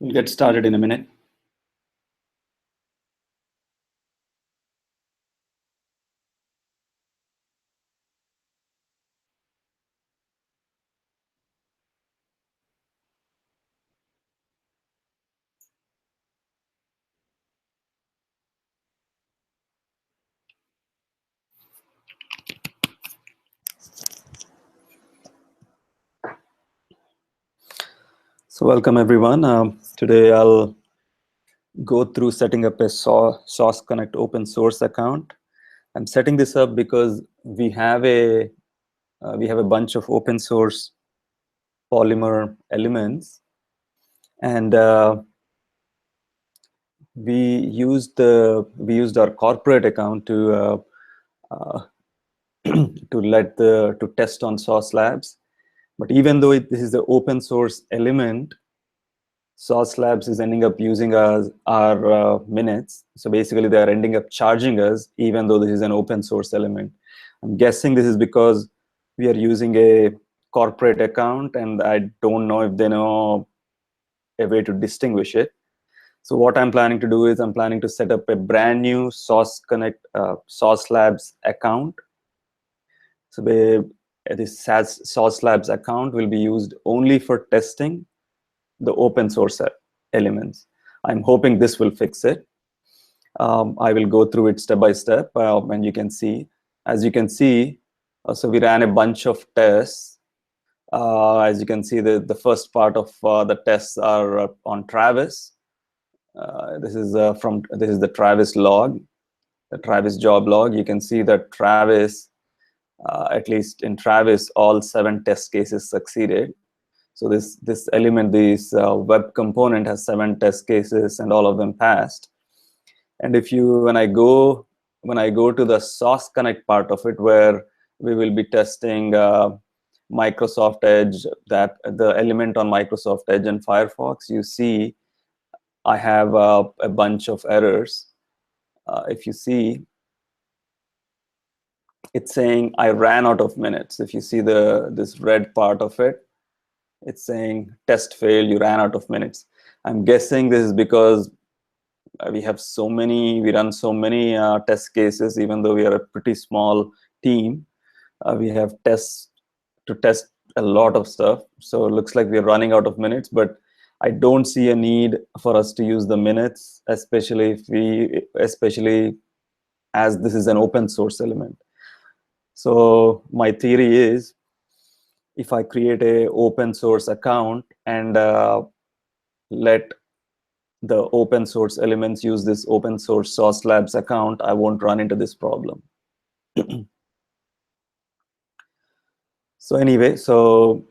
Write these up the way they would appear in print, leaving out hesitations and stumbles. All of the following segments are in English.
We'll get started in a minute. So welcome everyone. Today I'll go through setting up a Sauce Connect open source account. I'm setting this up because we have a bunch of open source Polymer elements, and we used our corporate account to to test on Saucelabs. But even though this is the open source element, Saucelabs is ending up using our minutes. So basically, they are ending up charging us, even though this is an open source element. I'm guessing this is because we are using a corporate account, and I don't know if they know a way to distinguish it. So what I'm planning to do is I'm planning to set up a brand new Saucelabs account. So this Saucelabs account will be used only for testing the open source elements. I'm hoping this will fix it. I will go through it step by step, and you can see, as you can see, so we ran a bunch of tests. As you can see, the first part of the tests are on Travis. This is the Travis log, the Travis job log. You can see that Travis, at least in Travis, all 7 test cases succeeded. So this element, this web component has 7 test cases, and all of them passed. And when I go to the Sauce Connect part of it, where we will be testing Microsoft Edge, that the element on Microsoft Edge and Firefox, you see I have a bunch of errors. If you see, it's saying I ran out of minutes. If you see this red part of it, it's saying test failed, you ran out of minutes. I'm guessing this is because we run so many test cases. Even though we are a pretty small team, we have tests to test a lot of stuff. So it looks like we're running out of minutes, but I don't see a need for us to use the minutes, especially as this is an open source element. So my theory is, if I create a open source account and let the open source elements use this open source Saucelabs account, I won't run into this problem. So anyway, so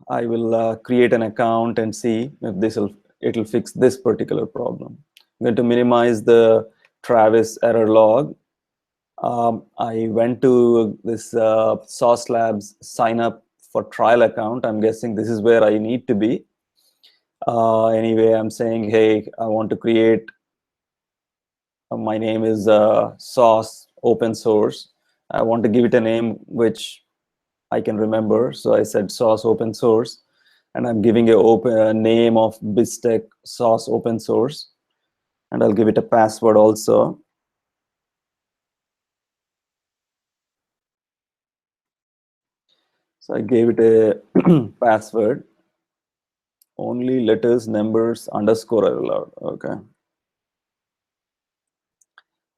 I will create an account and see if it'll fix this particular problem. I'm going to minimize the Travis error log. I went to this Saucelabs sign up for trial account. I'm guessing this is where I need to be. Anyway, I'm saying, hey, I want to create, my name is Sauce Open Source. I want to give it a name which I can remember. So I said Sauce Open Source, and I'm giving a name of BizTech Sauce Open Source, and I'll give it a password also. So I gave it a password. Only letters, numbers, underscore are allowed. Okay.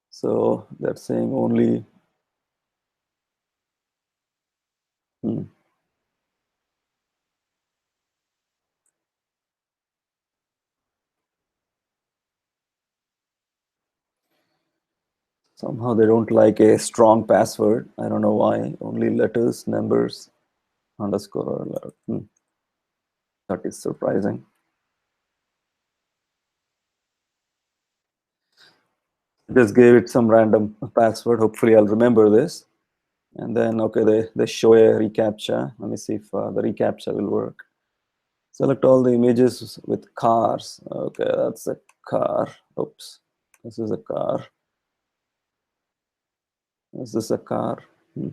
So that's saying only. Somehow they don't like a strong password. I don't know why. Only letters, numbers, underscore are allowed. That is surprising. Just gave it some random password. Hopefully I'll remember this. And then, okay, they show a reCAPTCHA. Let me see if the reCAPTCHA will work. Select all the images with cars. Okay, that's a car. Oops, this is a car. Is this a car? I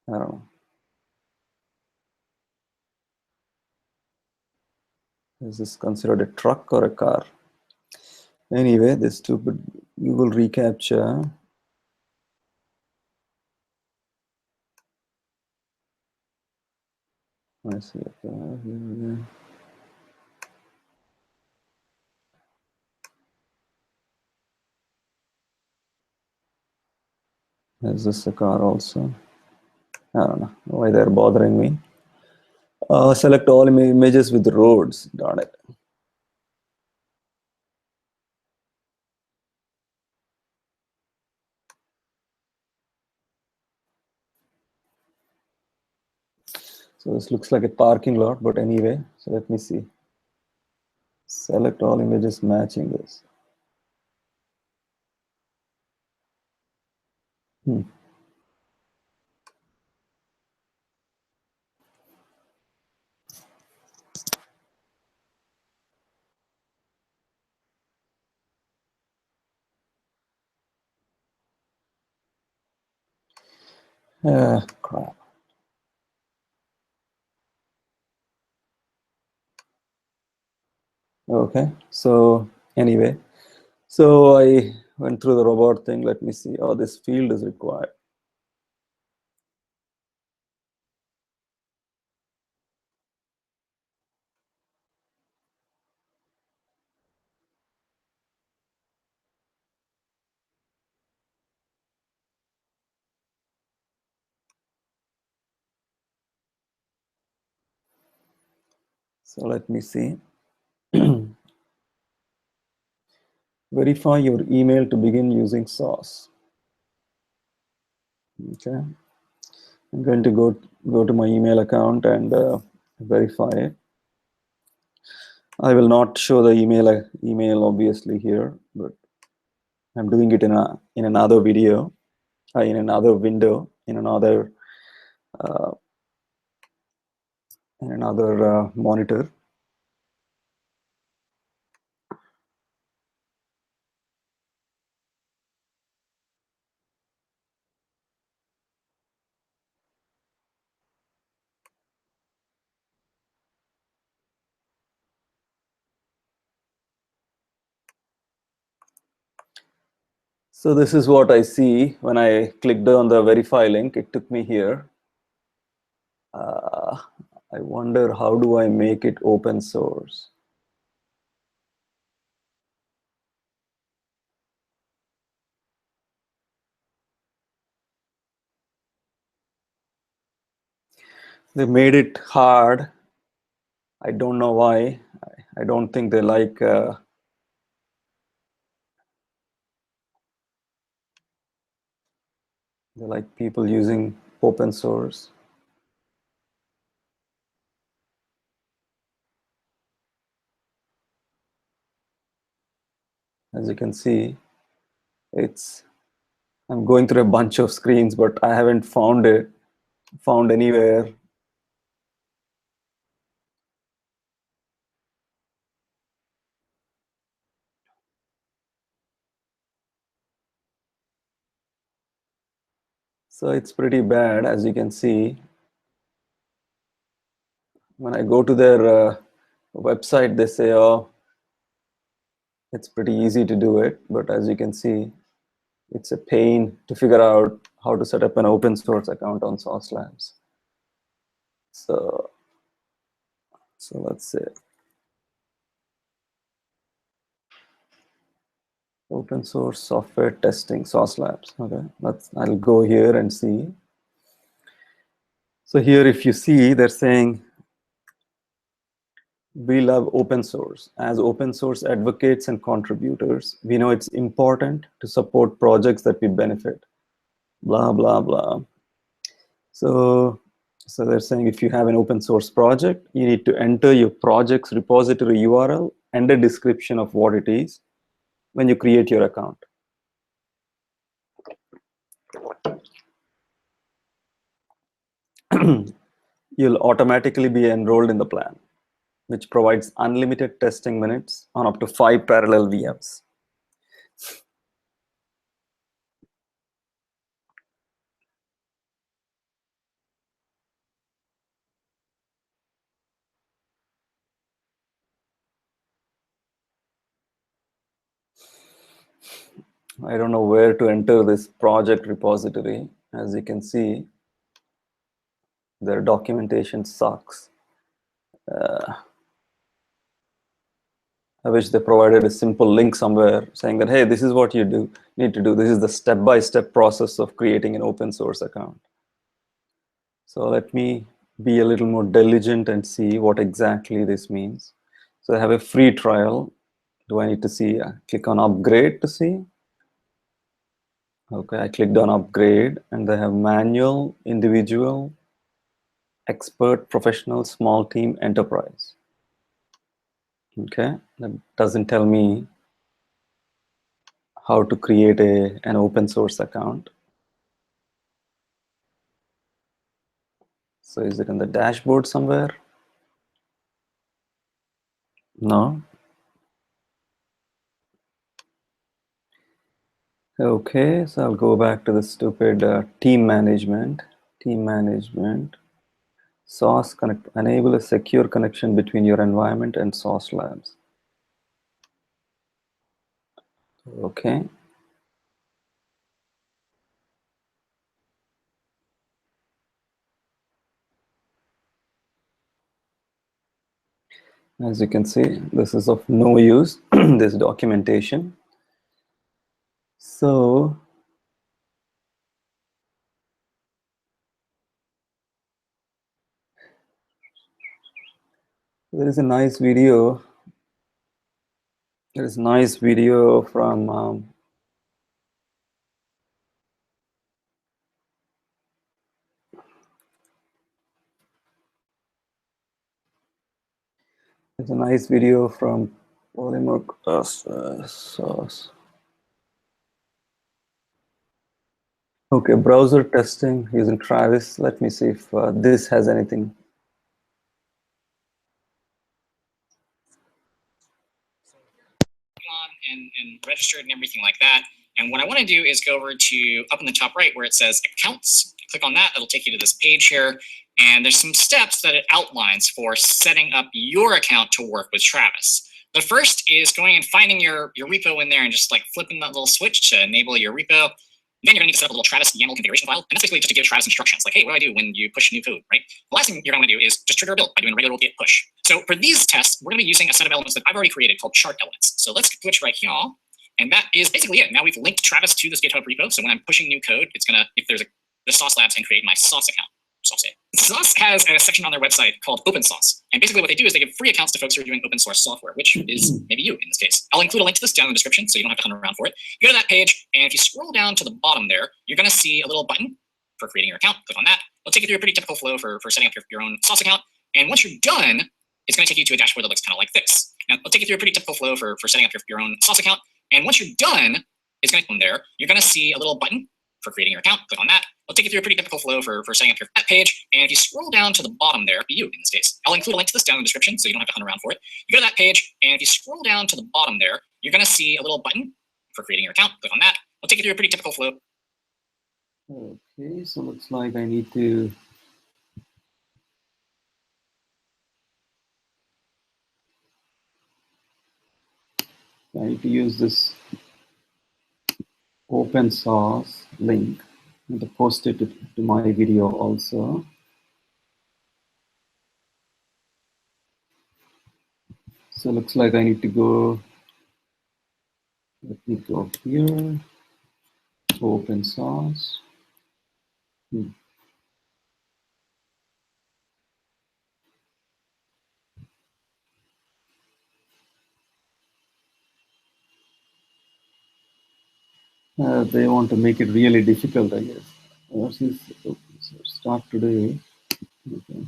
don't know. Is this considered a truck or a car? Anyway, this stupid Google reCAPTCHA. I see. Okay. Is this a car also? I don't know why they're bothering me. Select all images with roads. Darn it. So this looks like a parking lot, but anyway, so let me see. Select all images matching this. Crap. Okay, so anyway, so I went through the robot thing. Let me see. Oh, this field is required. So let me see. Verify your email to begin using Sauce. Okay, I'm going to go to my email account and verify it. I will not show the email obviously here, but I'm doing it in another video, in another window, in another monitor. So this is what I see when I clicked on the verify link. It took me here. I wonder, how do I make it open source? They made it hard. I don't know why. I don't think they like people using open source. As you can see, I'm going through a bunch of screens, but I haven't found anywhere. So it's pretty bad, as you can see. When I go to their website, they say, oh, it's pretty easy to do it. But as you can see, it's a pain to figure out how to set up an open source account on Saucelabs. So let's say open source software testing, Saucelabs. Okay, I'll go here and see. So here, if you see, they're saying, we love open source. As open source advocates and contributors, we know it's important to support projects that we benefit. Blah, blah, blah. So they're saying, if you have an open source project, you need to enter your project's repository URL and a description of what it is when you create your account. You'll automatically be enrolled in the plan, which provides unlimited testing minutes on up to 5 parallel VMs. I don't know where to enter this project repository. As you can see, their documentation sucks. I wish they provided a simple link somewhere saying that, hey, this is what you need to do. This is the step-by-step process of creating an open source account. So let me be a little more diligent and see what exactly this means. So I have a free trial. Do I need to see? Click on upgrade to see. Okay, I clicked on upgrade, and they have manual, individual, expert, professional, small team, enterprise. Okay, that doesn't tell me how to create an open source account. So is it in the dashboard somewhere? No. Okay, so I'll go back to the stupid team management. Team management. Sauce connect. Enable a secure connection between your environment and Saucelabs. Okay. As you can see, this is of no use, this documentation. So there is a nice video. There is a nice video from there's a nice video from Polymer Sauce. Okay, browser testing using Travis. Let me see if this has anything. And registered and everything like that. And what I want to do is go over to up in the top right where it says accounts. Click on that. It'll take you to this page here. And there's some steps that it outlines for setting up your account to work with Travis. The first is going and finding your repo in there and just like flipping that little switch to enable your repo. Then you're going to need to set up a little Travis YAML configuration file. And that's basically just to give Travis instructions like, hey, what do I do when you push new code, right? The last thing you're going to do is just trigger a build by doing a regular old git push. So for these tests, we're going to be using a set of elements that I've already created called chart elements. So let's switch right here. And that is basically it. Now we've linked Travis to this GitHub repo. So when I'm pushing new code, it's going to, if there's the Saucelabs, and create my Sauce account. Sauce has a section on their website called Open Source. And basically what they do is they give free accounts to folks who are doing open source software, which is maybe you in this case. I'll include a link to this down in the description so you don't have to hunt around for it. You go to that page, and if you scroll down to the bottom there, you're going to see a little button for creating your account. Click on that. It'll take you through a pretty typical flow for setting up your own Sauce account. And once you're done, it's going to take you to a dashboard that looks kind of like this. Now, it'll take you through a pretty typical flow for setting up your own Sauce account. And once you're done, it's going to come there. You're going to see a little button for creating your account. Click on that. It'll take you through a pretty typical flow for setting up your page. And if you scroll down to the bottom there, you in this case, I'll include a link to this down in the description so you don't have to hunt around for it. You go to that page, and if you scroll down to the bottom there, you're going to see a little button for creating your account. Click on that. It'll take you through a pretty typical flow. Okay, so looks like I need to use this open source link and to post it to my video also. So looks like I need to go, let me go here, open source. They want to make it really difficult, I guess. What is open source? Start today. Okay.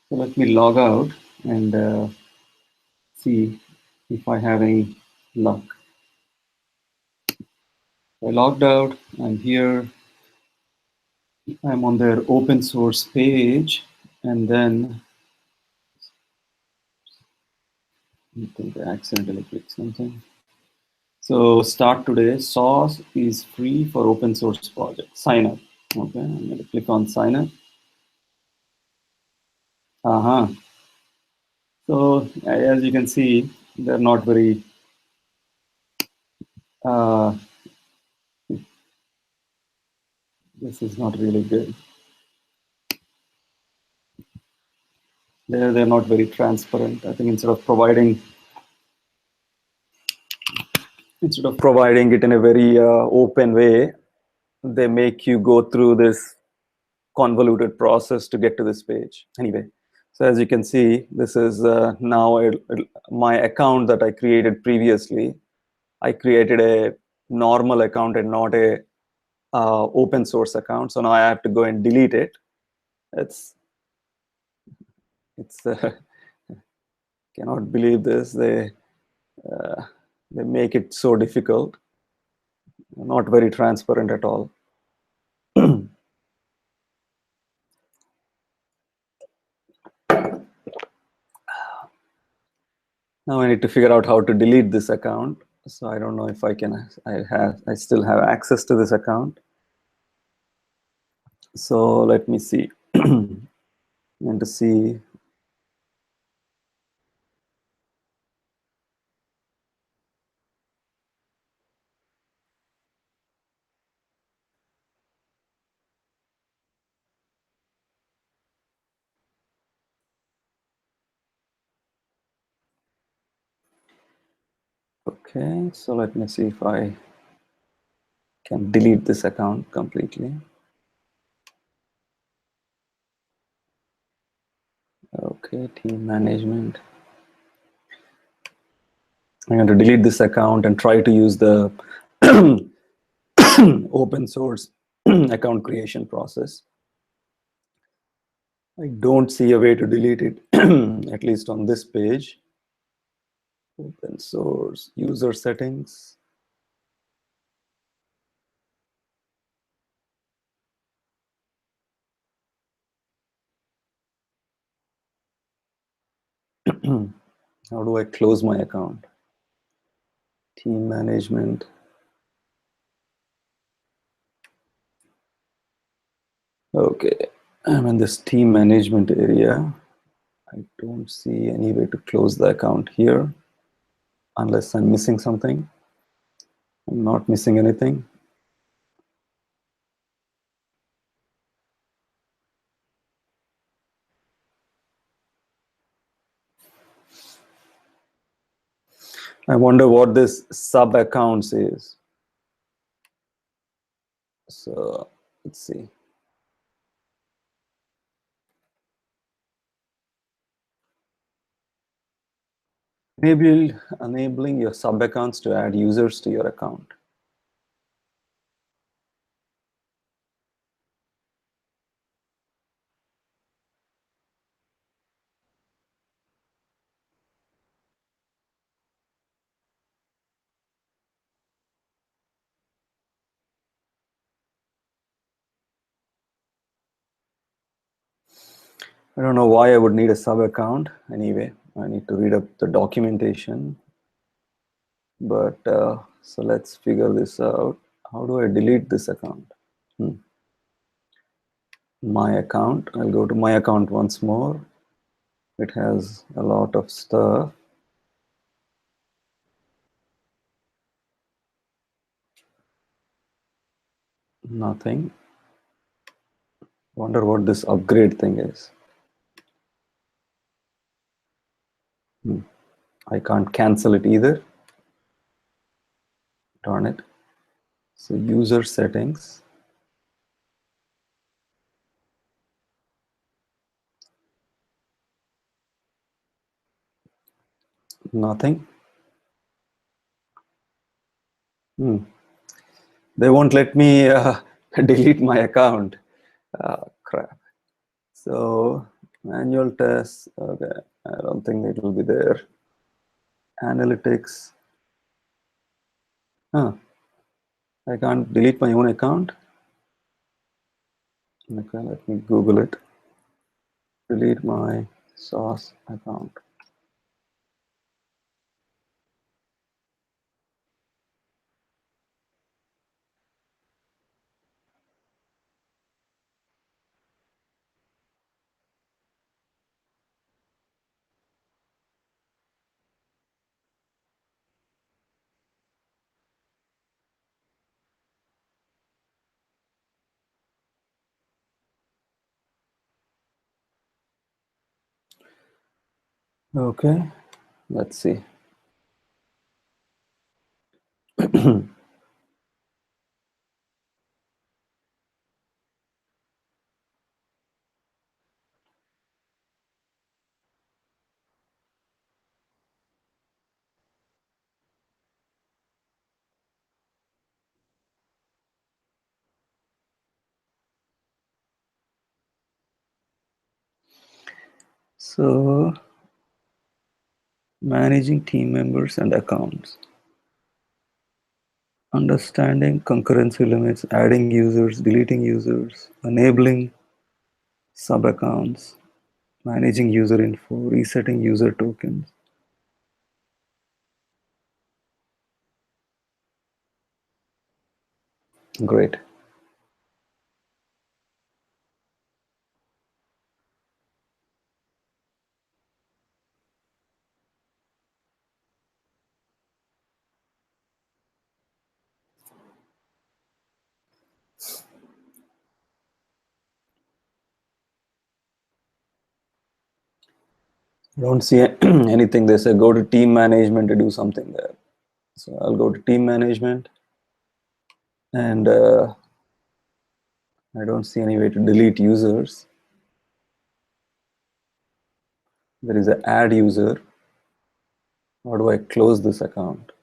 So let me log out and see if I have any luck. I logged out. I'm here. I'm on their open source page, And then I think I accidentally clicked something. So start today. Sauce is free for open source project. Sign up. Okay, I'm going to click on sign up. So as you can see, they're not very. This is not really good. They're not very transparent. I think instead of providing it in a very open way, they make you go through this convoluted process to get to this page. Anyway, so as you can see, this is now my account that I created previously. I created a normal account and not a open source account. So now I have to go and delete it. It's cannot believe this. They make it so difficult. Not very transparent at all. Now I need to figure out how to delete this account. So I don't know if I can. I still have access to this account. So let me see. And to see. Okay, so let me see if I can delete this account completely. Okay, team management. I'm going to delete this account and try to use the open source account creation process. I don't see a way to delete it, at least on this page. Open source user settings. How do I close my account? Team management. Okay, I'm in this team management area. I don't see any way to close the account here, unless I'm missing something. I'm not missing anything. I wonder what this sub accounts is. So let's see. Enabling your sub accounts to add users to your account. I don't know why I would need a sub account. Anyway, I need to read up the documentation. But so let's figure this out. How do I delete this account? My account. I'll go to my account once more. It has a lot of stuff. Nothing. Wonder what this upgrade thing is. I can't cancel it either. Darn it. So user settings. Nothing. They won't let me delete my account. Crap. So manual tests. Okay, I don't think it will be there. Analytics. I can't delete my own account. Okay, let me Google it. delete my sauce account. Okay, let's see. So, managing team members and accounts. Understanding concurrency limits, adding users, deleting users, enabling sub-accounts, managing user info, resetting user tokens. Great. I don't see anything. They say go to team management to do something there. So I'll go to team management, and I don't see any way to delete users. There is an add user. How do I close this account?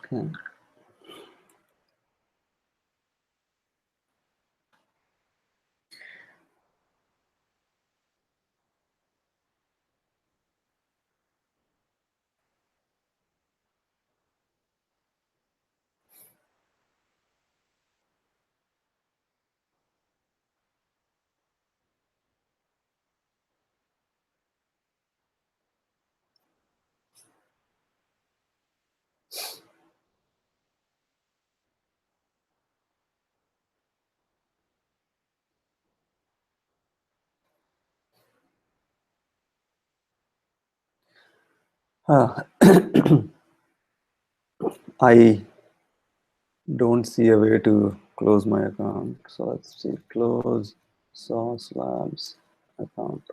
Okay. I don't see a way to close my account. So let's see, close Saucelabs account.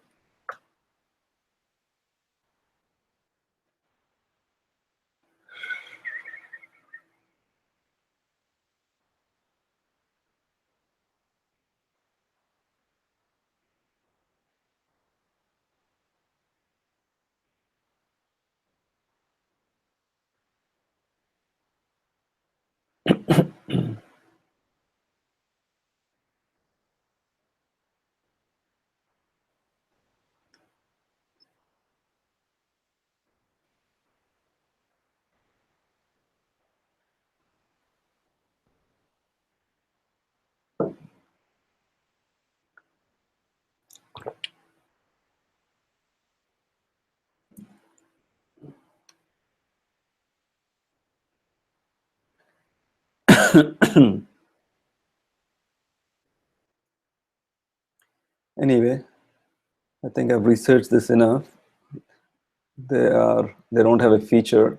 Anyway, I think I've researched this enough. They don't have a feature.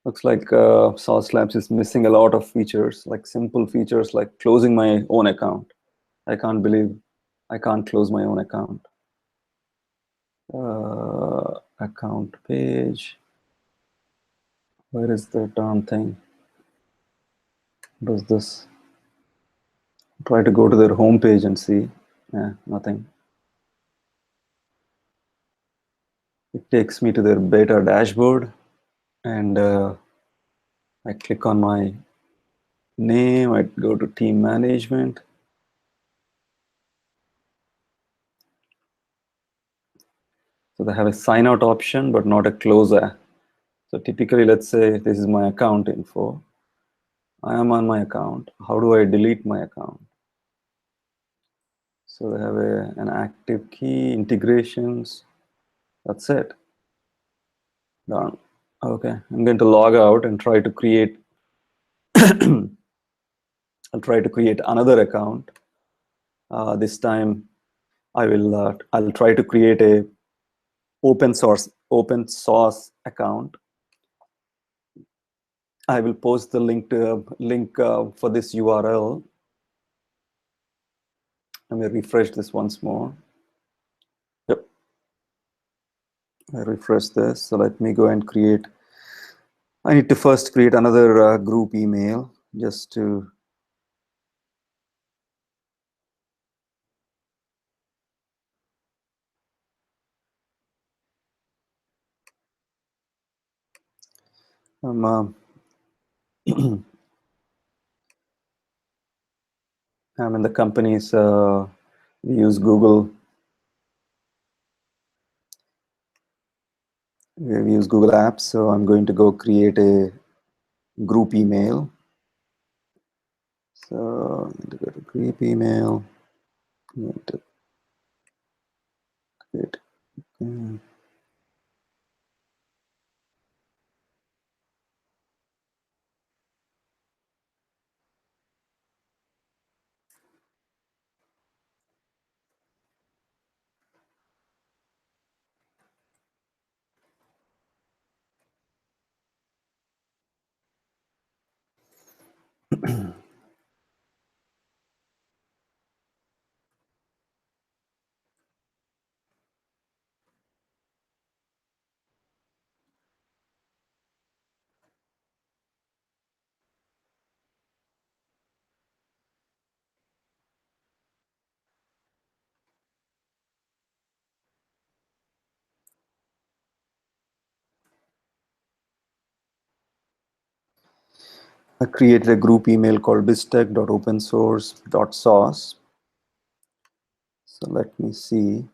Looks like Saucelabs is missing a lot of features, like simple features like closing my own account. I can't believe I can't close my own account. Account page. Where is the darn thing? What is this? Try to go to their homepage and see. Yeah, nothing. It takes me to their beta dashboard, and I click on my name. I go to team management. So they have a sign out option, but not a closer. So typically, let's say this is my account info. I am on my account. How do I delete my account? So they have an active key, integrations. That's it. Done. Okay, I'm going to log out and try to create. I'll try to create another account. This time, I'll try to create a open source account. I will post the link for this URL. Let me refresh this once more. Yep. I refresh this. So let me go and create. I need to first create another group email just to. I'm in the company's. We use Google. We use Google Apps, so I'm going to go create a group email. So I'm going to go to group email. I'm going to create. I created a group email called biztech.opensource.sauce. So let me see.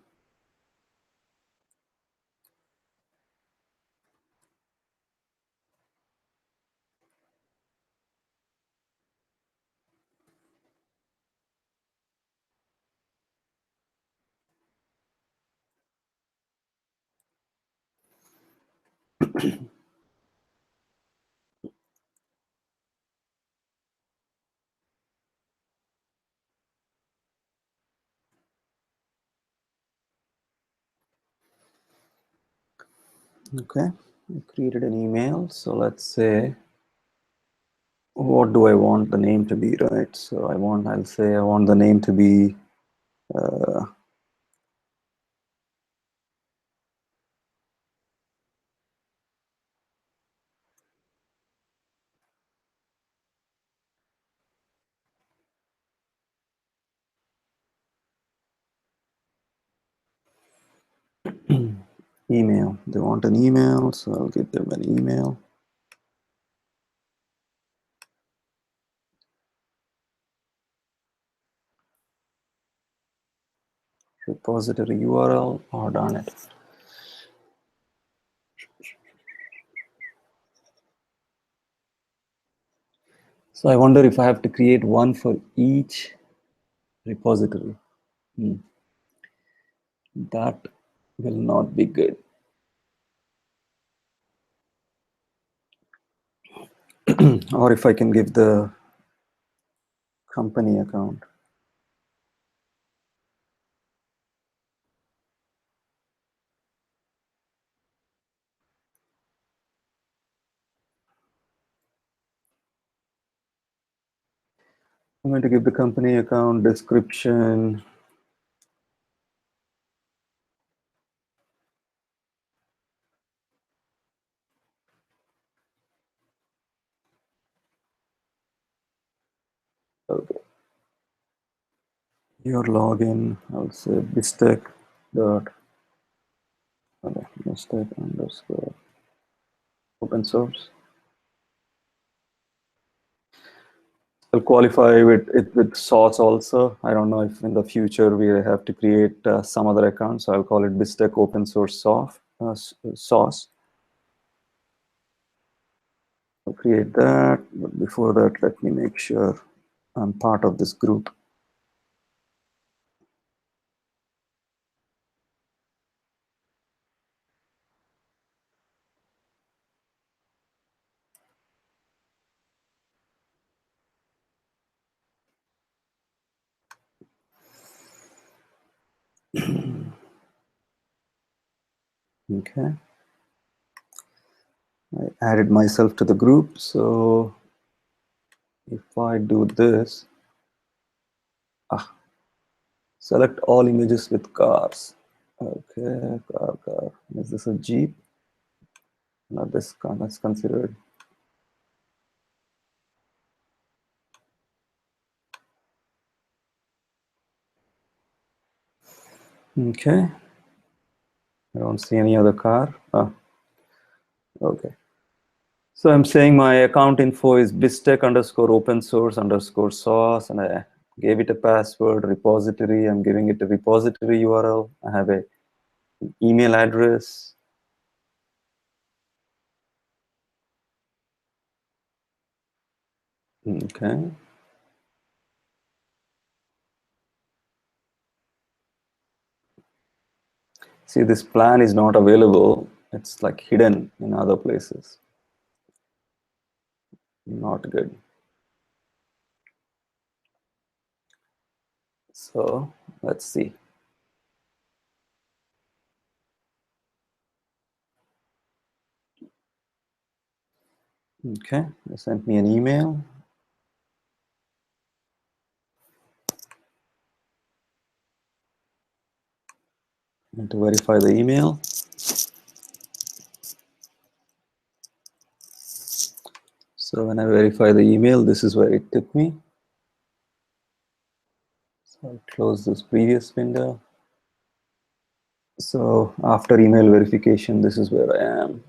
Okay, I created an email. So let's say, what do I want the name to be, right? So I'll say I want the name to be email. They want an email, so I'll give them an email. Repository URL. Oh, darn it. So I wonder if I have to create one for each repository. That will not be good. Or if I can give the company account. I'm going to give the company account description. Okay. Your login, I'll say biztech dot biztech underscore open source. I'll qualify it with sauce also. I don't know if in the future we have to create some other account, so I'll call it Bistec Open Source Sauce. I'll create that, but before that, let me make sure I'm part of this group. Okay. I added myself to the group, so if I do this, select all images with cars. Okay, car. Is this a Jeep? No, this car, that's considered. Okay. I don't see any other car. Okay. So I'm saying my account info is bistec_open_source_sauce, and I gave it a password, repository. I'm giving it a repository URL. I have an email address. Okay. See, this plan is not available. It's like hidden in other places. Not good. So let's see. Okay, they sent me an email. I need to verify the email. So when I verify the email, this is where it took me. So I'll close this previous window. So after email verification, this is where I am.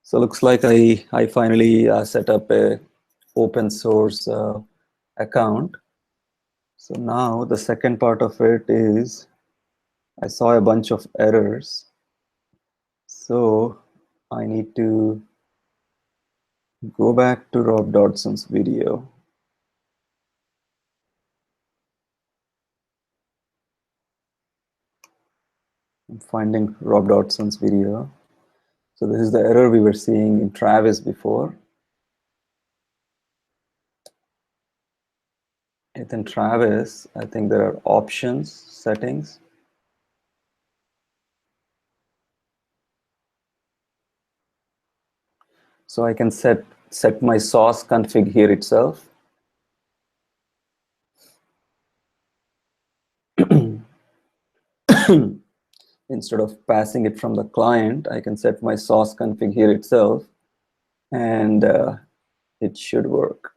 So looks like I finally set up a open source account. So now the second part of it is I saw a bunch of errors. So I need to go back to Rob Dodson's video. I'm finding Rob Dodson's video. So this is the error we were seeing in Travis before. Within Travis, I think there are options, settings. So I can set my sauce config here itself. Instead of passing it from the client, I can set my sauce config here itself, and it should work.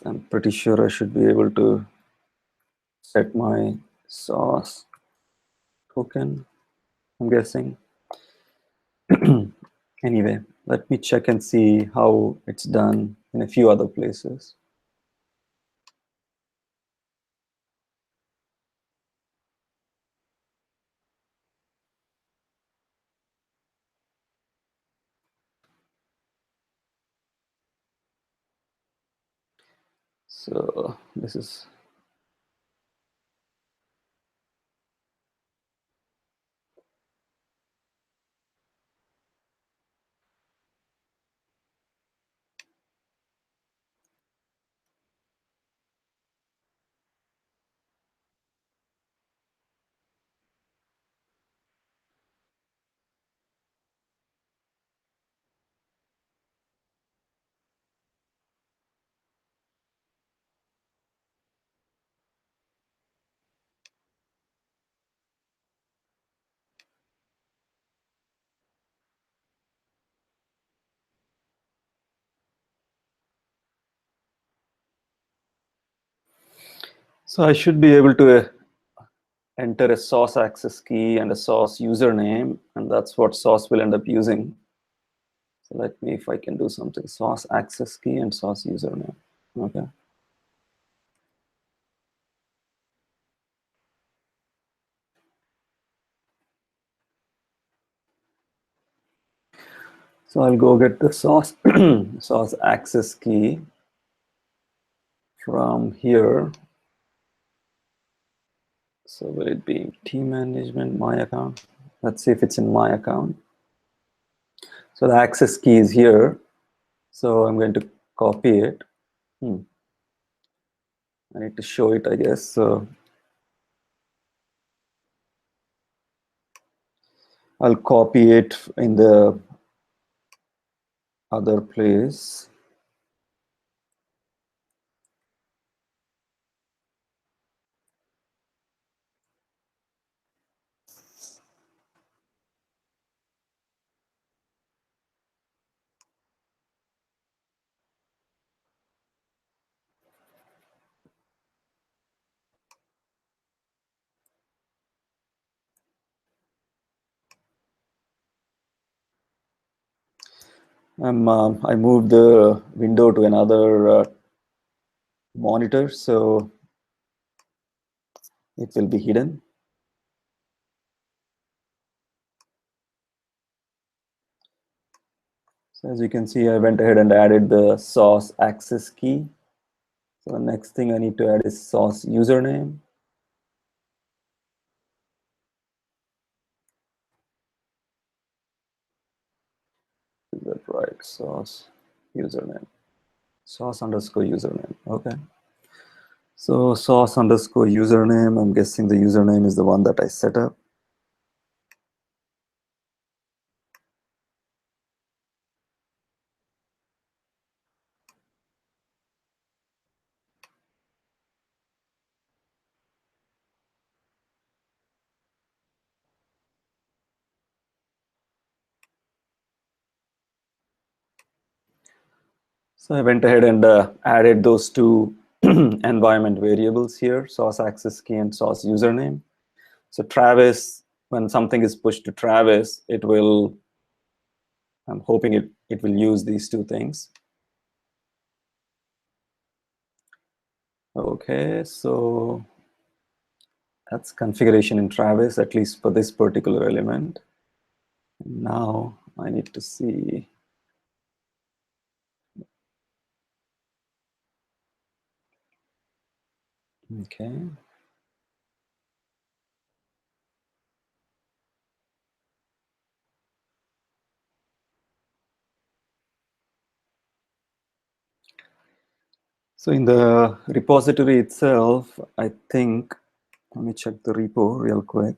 I'm pretty sure I should be able to set my sauce token, I'm guessing. Anyway, let me check and see how it's done in a few other places. So this is so I should be able to enter a sauce access key and a sauce username, and that's what sauce will end up using. So let me, if I can do something, source access key and source username. Okay. So I'll go get the source source access key from here. So will it be team management, my account? Let's see if it's in my account. So the access key is here. So I'm going to copy it. I need to show it, I guess. So I'll copy it in the other place. I moved the window to another monitor, so it will be hidden. So as you can see, I went ahead and added the source access key. So the next thing I need to add is source username. Is that right? Source username. Source underscore username. Okay. So source underscore username, I'm guessing the username is the one that I set up. So I went ahead and added those two environment variables here, source access key and source username. So Travis, when something is pushed to Travis, it will, I'm hoping it will use these two things. Okay, so that's configuration in Travis, at least for this particular element. Now I need to see. Okay. So in the repository itself, I think, let me check the repo real quick.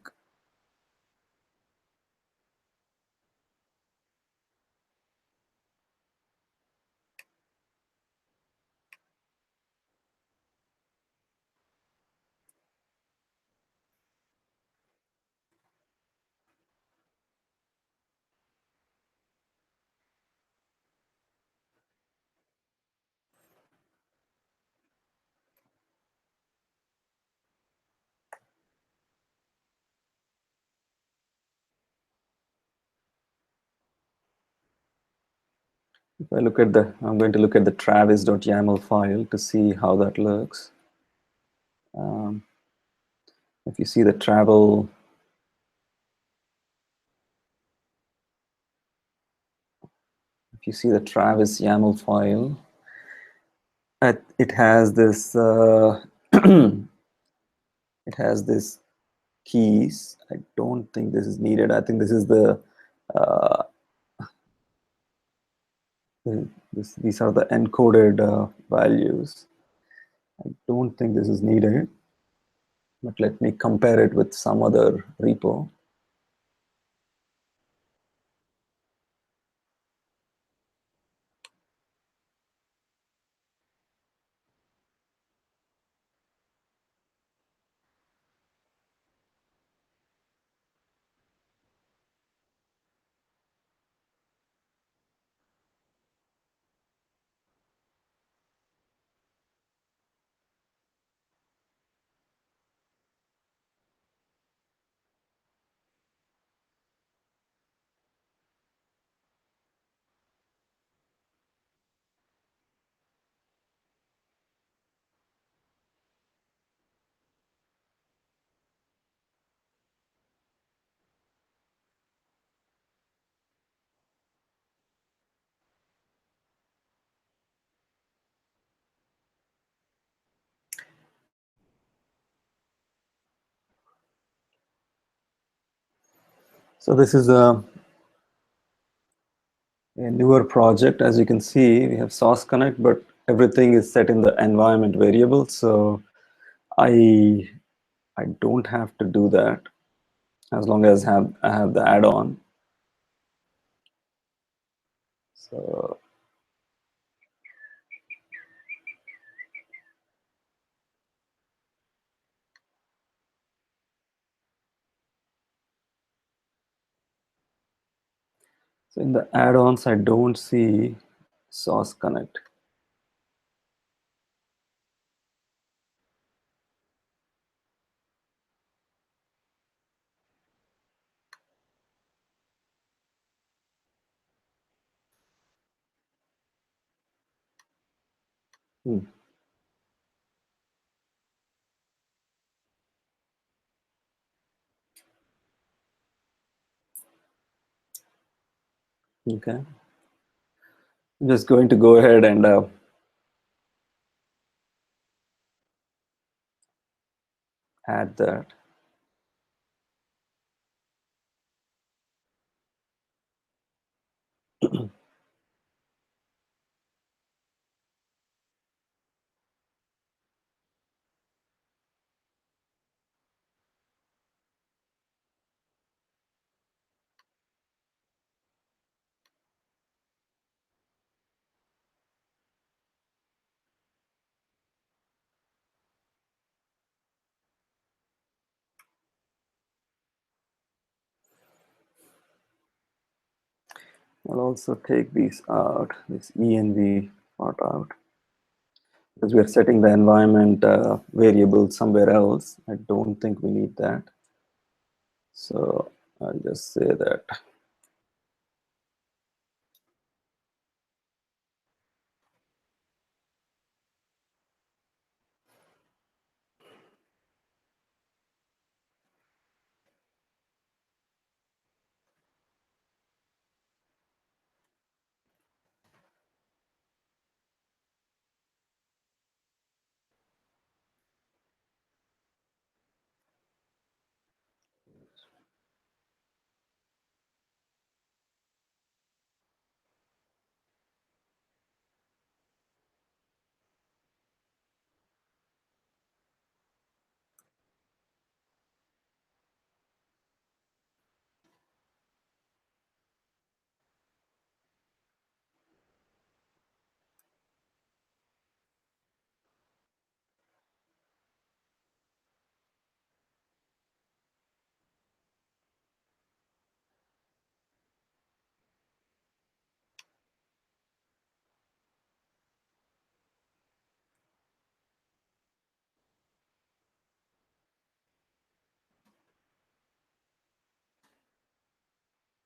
If I look at the, I'm going to look at the travis.yaml file to see how that looks. If you see the travel, if you see the Travis YAML file, it has this, it has this keys. I don't think this is needed. I think this is the, these are the encoded values. I don't think this is needed, but let me compare it with some other repo. So this is a newer project. As you can see, we have source connect, but everything is set in the environment variable. So I don't have to do that as long as I have the add-on. So in the add-ons, I don't see source connect. Okay. I'm just going to go ahead and add that. I'll also take these out, this env part out, because we are setting the environment variable somewhere else. I don't think we need that. So I'll just say that.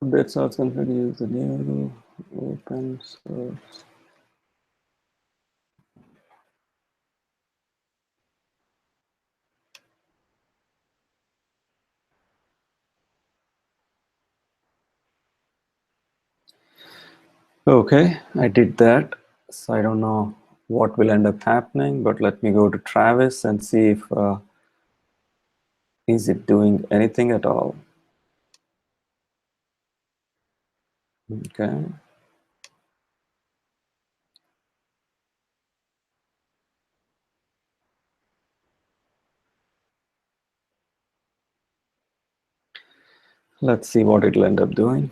Update source config use the new open source. Okay, I did that. So I don't know what will end up happening, but let me go to Travis and see if is it doing anything at all. Okay. Let's see what it'll end up doing.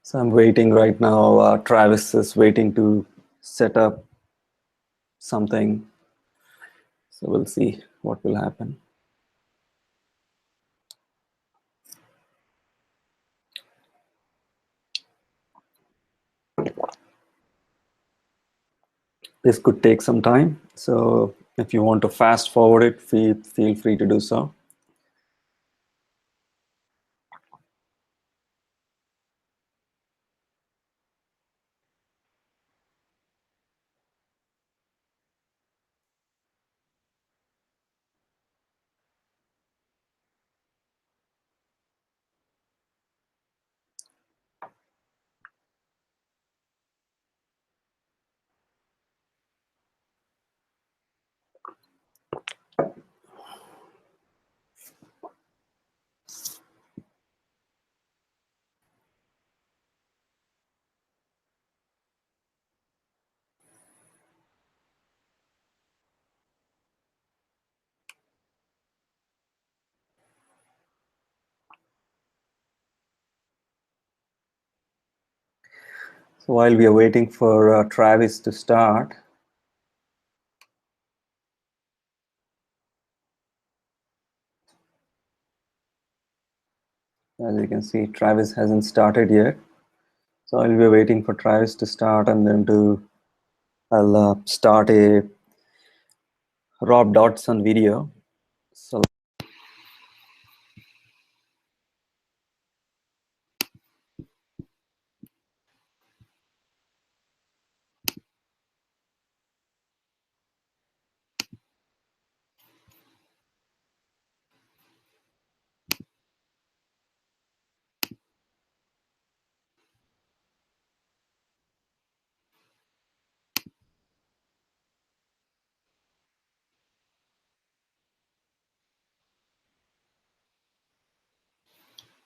So I'm waiting right now. Travis is waiting to set up something. So we'll see what will happen. This could take some time. So if you want to fast forward it, feel free to do so. So while we are waiting for Travis to start, as you can see, Travis hasn't started yet. So I'll be waiting for Travis to start, and then I'll start a Rob Dodson video. So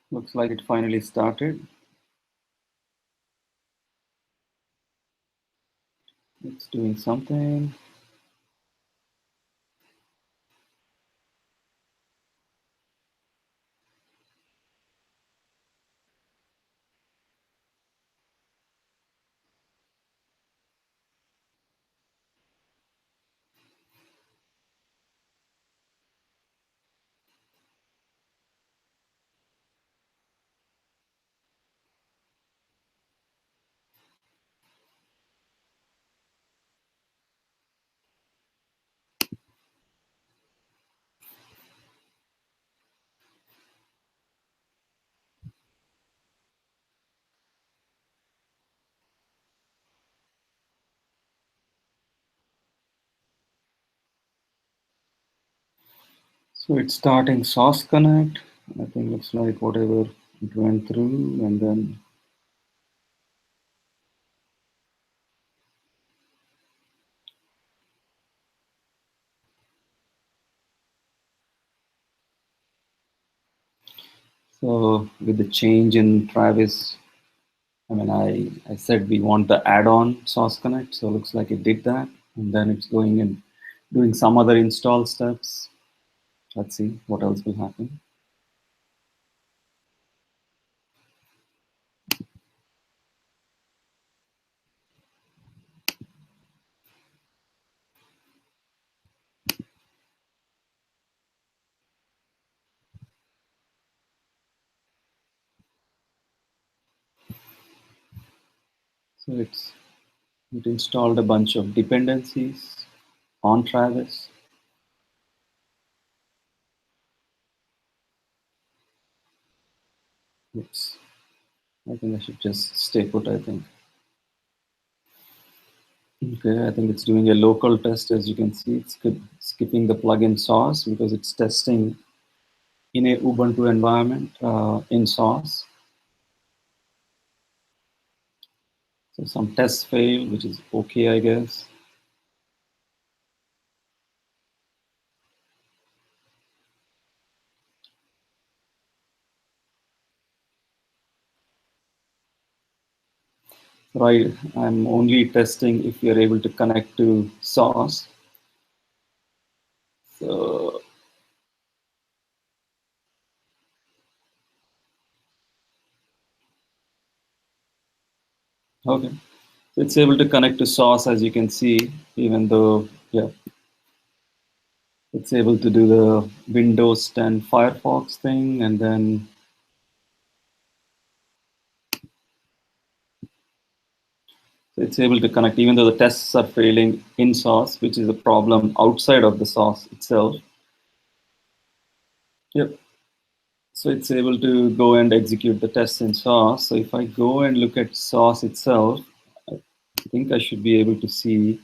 looks like it finally started. It's doing something. So it's starting Sauce Connect. I think looks like whatever it went through, and then so with the change in Travis, I mean, I said we want the add-on Sauce Connect, so it looks like it did that, and then it's going and doing some other install steps. Let's see what else will happen. So it installed a bunch of dependencies on Travis. Oops. I think I should just stay put, I think. Okay, I think it's doing a local test. As you can see, it's skipping the plugin source because it's testing in a Ubuntu environment in source. So some tests failed, which is okay, I guess. Right, I'm only testing if you're able to connect to source. So okay, so it's able to connect to source, as you can see, even though, yeah, it's able to do the Windows 10 Firefox thing, and then it's able to connect even though the tests are failing in source, which is a problem outside of the source itself. Yep. So it's able to go and execute the tests in source. So if I go and look at source itself, I think I should be able to see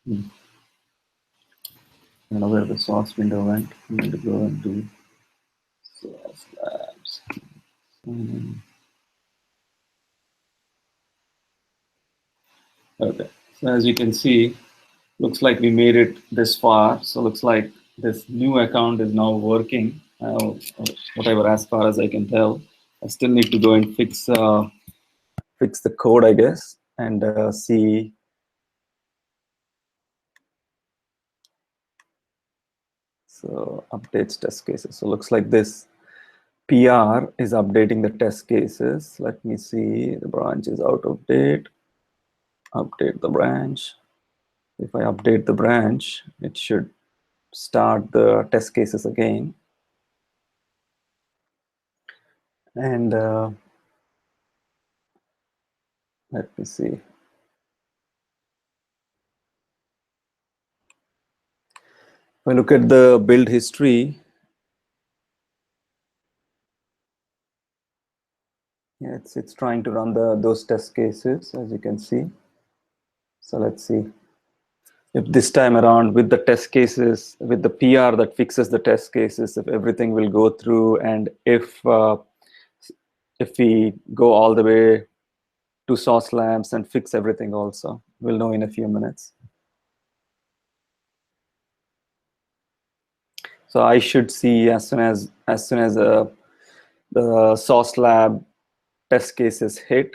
I don't know where the source window went. I'm going to go and do Saucelabs. Okay. So as you can see, looks like we made it this far. So looks like this new account is now working, whatever, as far as I can tell. I still need to go and fix the code, I guess, and see So updates test cases. So looks like this PR is updating the test cases. Let me see. The branch is out of date. Update the branch. If I update the branch, it should start the test cases again. And let me see. If I look at the build history, yeah, it's trying to run those test cases, as you can see. So let's see if this time around with the test cases, with the PR that fixes the test cases, if everything will go through, and if we go all the way to Saucelabs and fix everything also. We'll know in a few minutes. So I should see as soon as the Saucelab test cases hit,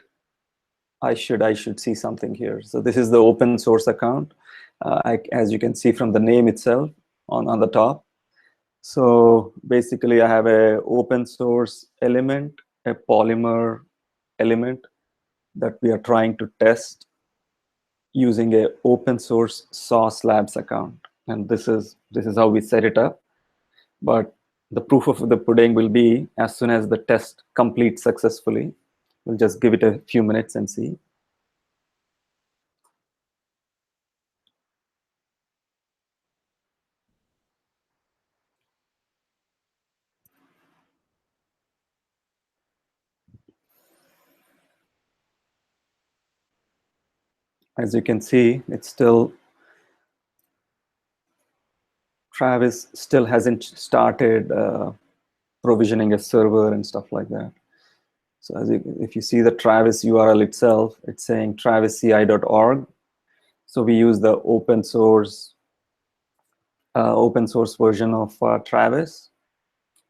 I should see something here. So this is the open source account, as you can see from the name itself on the top. So basically, I have a open source element, a Polymer element that we are trying to test using a open source Saucelabs account, and this is how we set it up. But the proof of the pudding will be as soon as the test completes successfully. We'll just give it a few minutes and see. As you can see, it's still, Travis still hasn't started provisioning a server and stuff like that. So if you see the Travis URL itself, it's saying travisci.org. So we use the open source version of Travis.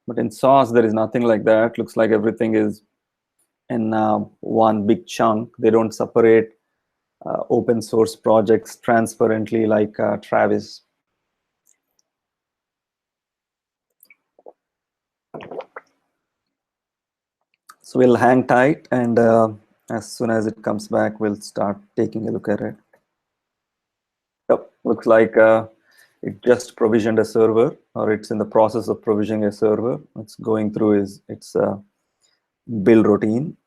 But in Sauce, there is nothing like that. Looks like everything is in one big chunk. They don't separate open source projects transparently like Travis. So we'll hang tight, and as soon as it comes back, we'll start taking a look at it. Yep, looks like it just provisioned a server, or it's in the process of provisioning a server. It's going through its build routine.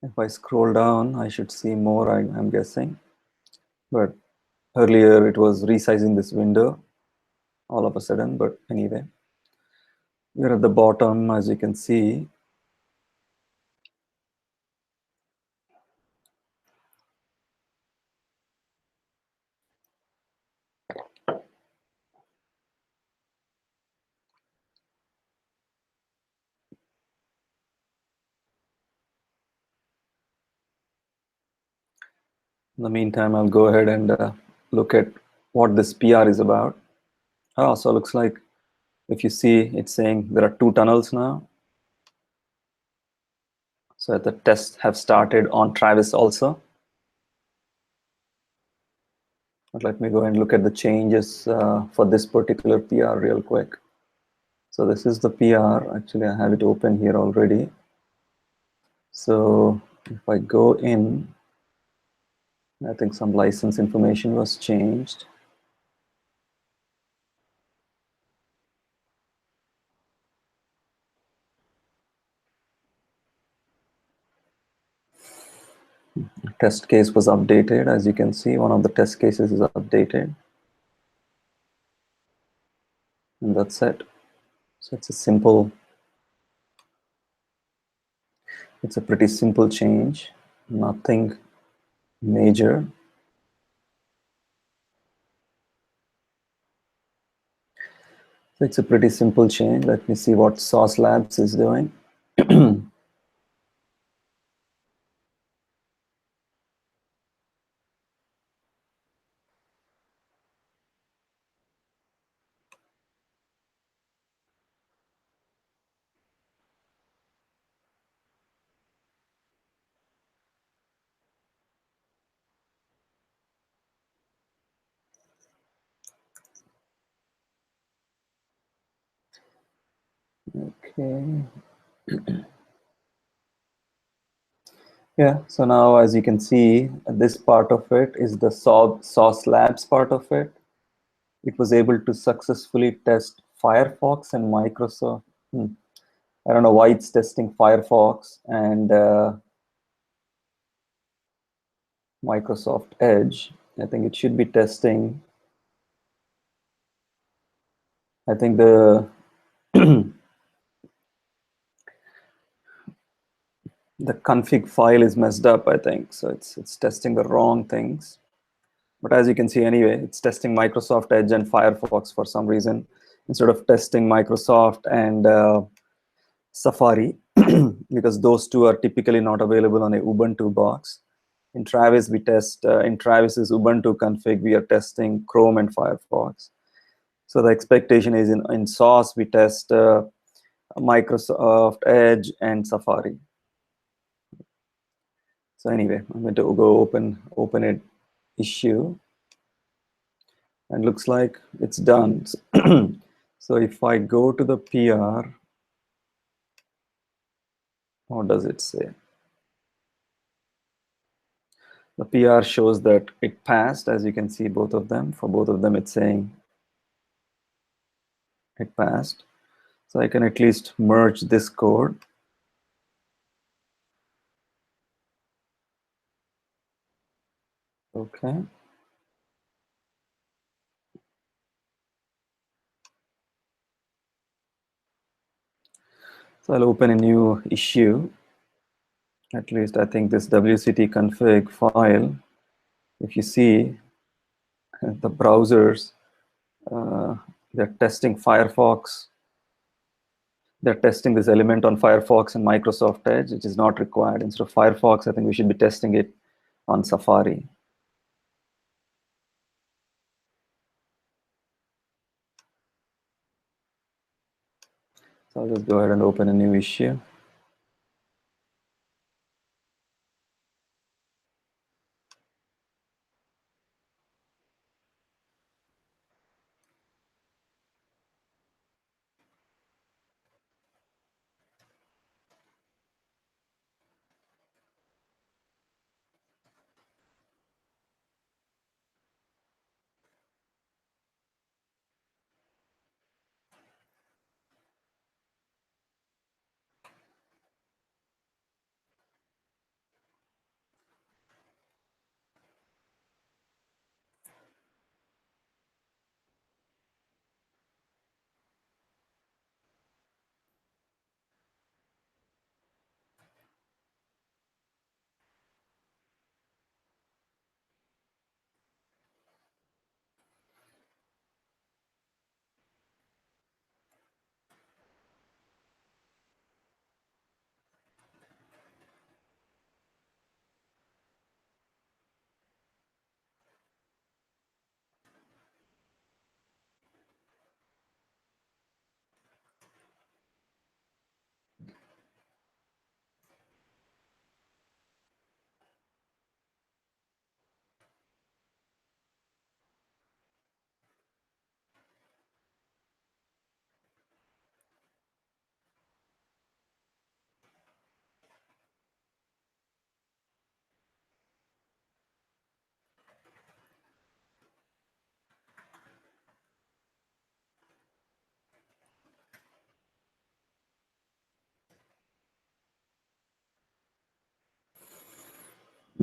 If I scroll down, I should see more, I'm guessing. But earlier it was resizing this window all of a sudden, but anyway. We're at the bottom, as you can see. In the meantime, I'll go ahead and look at what this PR is about. Oh, so it looks like if you see, it's saying there are 2 tunnels now. So the tests have started on Travis also. But let me go and look at the changes for this particular PR real quick. So this is the PR. Actually, I have it open here already. So if I go in, I think some license information was changed. Test case was updated. As you can see, one of the test cases is updated. And that's it. So it's a pretty simple change, nothing major. So it's a pretty simple change. Let me see what Saucelabs is doing. Okay. Yeah, so now as you can see, this part of it is the Saucelabs part of it. It was able to successfully test Firefox and Microsoft. I don't know why it's testing Firefox and Microsoft Edge. I think it should be testing, I think the the config file is messed up, I think. So it's testing the wrong things. But as you can see anyway, it's testing Microsoft Edge and Firefox for some reason, instead of testing Microsoft and Safari, because those two are typically not available on a Ubuntu box. In Travis, we test, in Travis's Ubuntu config, we are testing Chrome and Firefox. So the expectation is in Sauce, we test Microsoft Edge and Safari. So anyway, I'm going to go open it issue, and looks like it's done. So if I go to the PR, what does it say? The PR shows that it passed. As you can see, both of them, for both of them, it's saying it passed. So I can at least merge this code. Okay. So I'll open a new issue. At least I think this WCT config file, if you see the browsers, they're testing Firefox. They're testing this element on Firefox and Microsoft Edge, which is not required. Instead of Firefox, I think we should be testing it on Safari. So I'll just go ahead and open a new issue.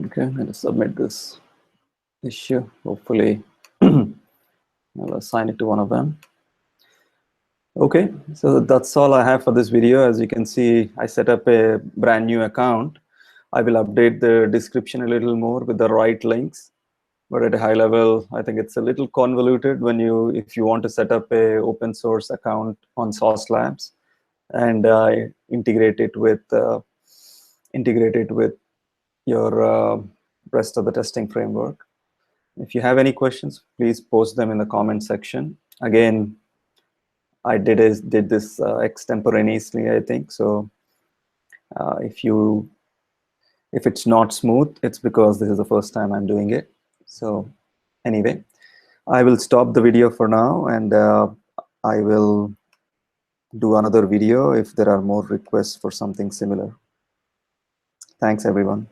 Okay, I'm going to submit this issue. Hopefully, I'll assign it to one of them. Okay, so that's all I have for this video. As you can see, I set up a brand new account. I will update the description a little more with the right links. But at a high level, I think it's a little convoluted if you want to set up a open source account on Saucelabs and integrate it with your rest of the testing framework. If you have any questions, please post them in the comment section. Again, I did this extemporaneously, I think. So if it's not smooth, it's because this is the first time I'm doing it. So anyway, I will stop the video for now, and I will do another video if there are more requests for something similar. Thanks, everyone.